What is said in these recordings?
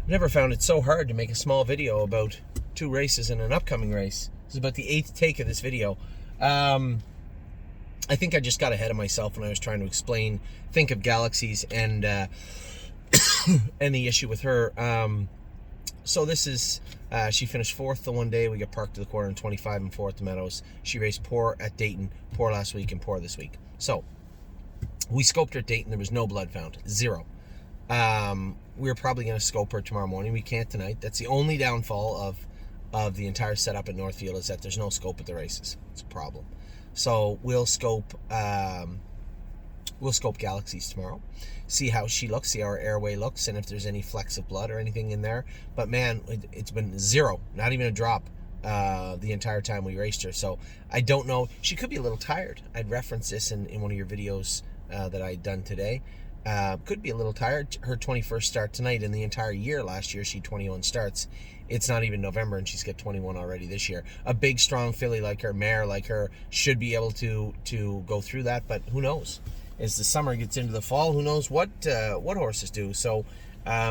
I've never found it so hard to make a small video about 2 races and an upcoming race. This is about the 8th take of this video. I think I just got ahead of myself when I was trying to explain Think of Galaxies and and the issue with her. So this is, she finished 4th the one day. We got parked to the quarter in 25 and 4 at the Meadows. She raced poor at Dayton, poor last week, and poor this week. So we scoped her at Dayton. There was no blood found, 0. We're probably going to scope her tomorrow morning. We can't tonight. That's the only downfall of the entire setup at Northfield, is that there's no scope at the races. It's a problem. So we'll scope Galaxies tomorrow, see how she looks, see how her airway looks, and if there's any flecks of blood or anything in there. But man, it's been 0, not even a drop the entire time we raced her. So I don't know. She could be a little tired. I'd referenced this in one of your videos that I'd done today. Could be a little tired. Her 21st start tonight. In the entire year last year, she had 21 starts. It's not even November and she's got 21 already this year. A big, strong filly like her, mare like her, should be able to go through that, but who knows? As the summer gets into the fall, who knows what horses do. So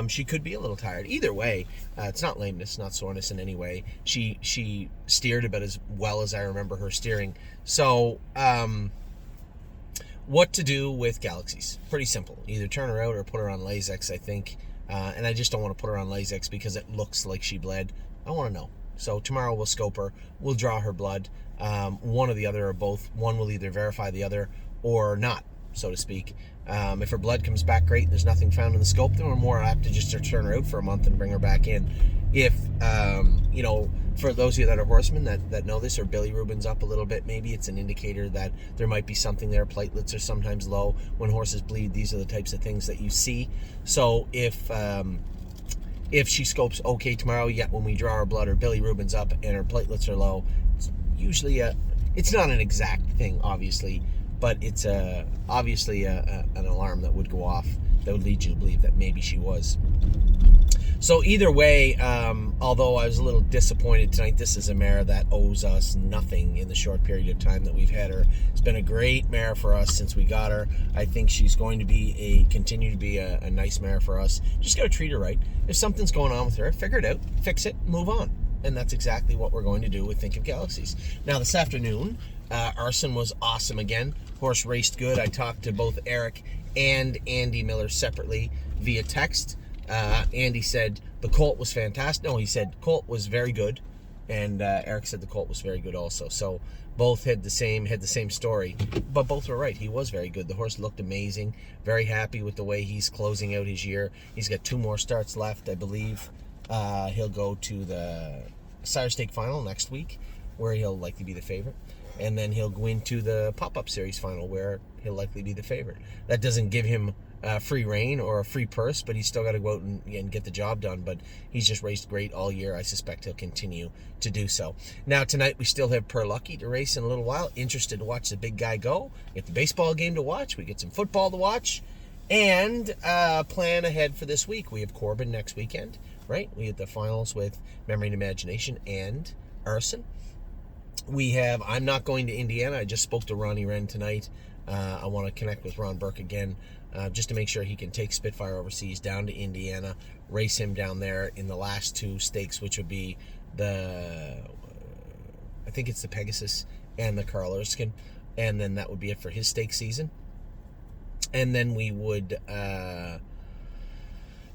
she could be a little tired. Either way, it's not lameness, not soreness in any way. She steered about as well as I remember her steering. So what to do with Galaxies? Pretty simple. Either turn her out or put her on Lasix, I think. And I just don't want to put her on Lasix because it looks like she bled. I want to know. So tomorrow we'll scope her. We'll draw her blood. One or the other or both. One will either verify the other or not, so to speak. If her blood comes back great and there's nothing found in the scope, then we're more apt to just turn her out for a month and bring her back in. If, for those of you that are horsemen that know this, or bilirubin's up a little bit, maybe it's an indicator that there might be something there. Platelets are sometimes low. When horses bleed, these are the types of things that you see. So if she scopes okay tomorrow, yet when we draw her blood, her bilirubin's up and her platelets are low, it's usually it's not an exact thing, obviously, but it's obviously an alarm that would go off that would lead you to believe that maybe she was. So either way, although I was a little disappointed tonight, this is a mare that owes us nothing in the short period of time that we've had her. It's been a great mare for us since we got her. I think she's going to continue to be a nice mare for us. Just got to treat her right. If something's going on with her, figure it out, fix it, move on. And that's exactly what we're going to do with Think of Galaxies. Now this afternoon, Arson was awesome again. Horse raced good. I talked to both Eric and Andy Miller separately via text. Andy said the colt was fantastic. No, he said colt was very good, and Eric said the colt was very good also. So both had the same story, but both were right. He was very good. The horse looked amazing. Very happy with the way he's closing out his year. He's got 2 more starts left, I believe. He'll go to the Sire Stake final next week, where he'll likely be the favorite, and then he'll go into the Pop-Up Series final, where he'll likely be the favorite. That doesn't give him free reign or a free purse, but he's still got to go out and get the job done. But he's just raced great all year. I suspect he'll continue to do so. Now tonight we still have Per Lucky to race in a little while. Interested to watch the big guy go. We get the baseball game to watch. We get some football to watch, and plan ahead for this week. We have Corbin next weekend, right? We have the finals with Memory and Imagination and Arson. I'm not going to Indiana. I just spoke to Ronnie Wren tonight. I want to connect with Ron Burke again, just to make sure he can take Spitfire overseas down to Indiana, race him down there in the last 2 stakes, which would be I think it's the Pegasus and the Carl Erskine, and then that would be it for his stake season. And then we would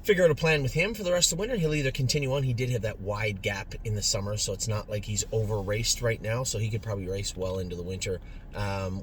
figure out a plan with him for the rest of the winter. He'll either continue on. He did have that wide gap in the summer, so it's not like he's over-raced right now, so he could probably race well into the winter.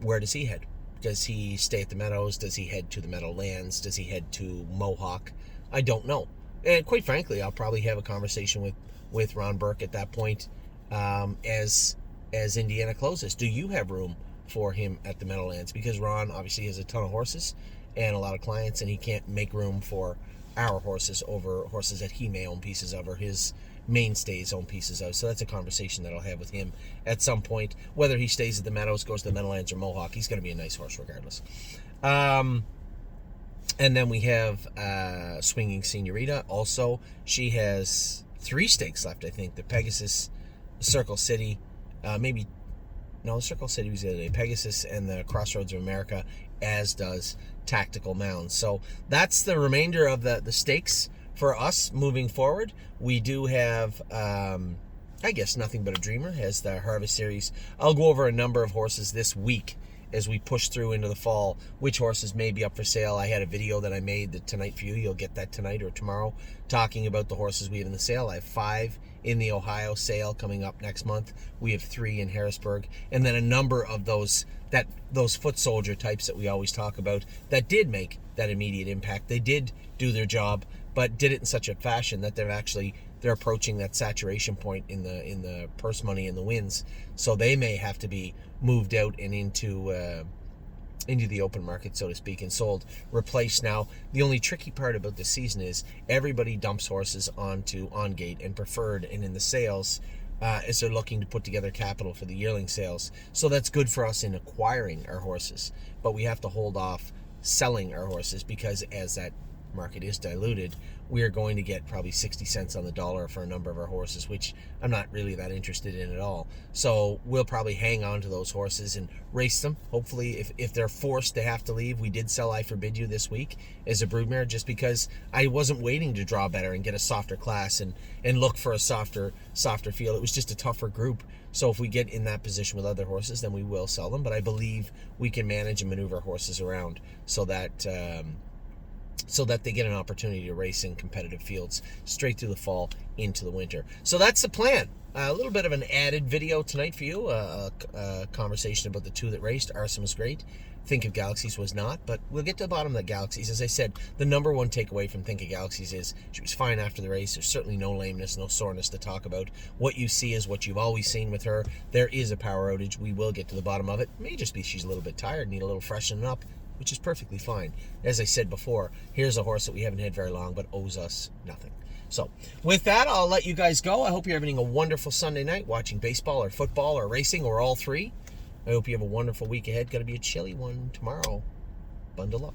Where does he head? Does he stay at the Meadows? Does he head to the Meadowlands? Does he head to Mohawk? I don't know. And quite frankly, I'll probably have a conversation with Ron Burke at that point as Indiana closes. Do you have room for him at the Meadowlands? Because Ron obviously has a ton of horses and a lot of clients, and he can't make room for our horses over horses that he may own pieces of, or his mainstays own pieces of. So that's a conversation that I'll have with him at some point. Whether he stays at the Meadows, goes to the Meadowlands, or Mohawk, he's going to be a nice horse regardless. And then we have Swinging Senorita. Also, she has 3 stakes left, I think. The Pegasus, Circle City, the Circle City was the other day. Pegasus and the Crossroads of America, as does Tactical Mounds. So that's the remainder of the stakes for us moving forward, we do have, I guess, Nothing But a Dreamer has the Harvest Series. I'll go over a number of horses this week as we push through into the fall, which horses may be up for sale. I had a video that I made tonight for you. You'll get that tonight or tomorrow, talking about the horses we have in the sale. I have 5 in the Ohio sale coming up next month. We have 3 in Harrisburg, and then a number of those foot soldier types that we always talk about that did make that immediate impact. They did do their job, but did it in such a fashion that they're approaching that saturation point in the purse money and the wins. So they may have to be moved out and into the open market, so to speak, and sold, replaced. Now, the only tricky part about this season is everybody dumps horses onto On Gate and Preferred and in the sales as they're looking to put together capital for the yearling sales. So that's good for us in acquiring our horses, but we have to hold off selling our horses because as that market is diluted, we are going to get probably 60 cents on the dollar for a number of our horses, which I'm not really that interested in at all. So we'll probably hang on to those horses and race them. Hopefully, if they're forced to have to leave. We did sell I Forbid You this week as a broodmare just because I wasn't waiting to draw better and get a softer class and look for a softer field. It was just a tougher group. So if we get in that position with other horses, then we will sell them. But I believe we can manage and maneuver horses around so that they get an opportunity to race in competitive fields straight through the fall into the winter. So that's the plan. A little bit of an added video tonight for you, a conversation about the 2 that raced. Arson was great. Think of Galaxies was not, but we'll get to the bottom of the Galaxies. As I said, the number one takeaway from Think of Galaxies is she was fine after the race. There's certainly no lameness, no soreness to talk about. What you see is what you've always seen with her. There is a power outage. We will get to the bottom of it. It may just be she's a little bit tired, need a little freshening up, which is perfectly fine. As I said before, here's a horse that we haven't had very long, but owes us nothing. So with that, I'll let you guys go. I hope you're having a wonderful Sunday night watching baseball or football or racing or all 3. I hope you have a wonderful week ahead. Going to be a chilly one tomorrow. Bundle up.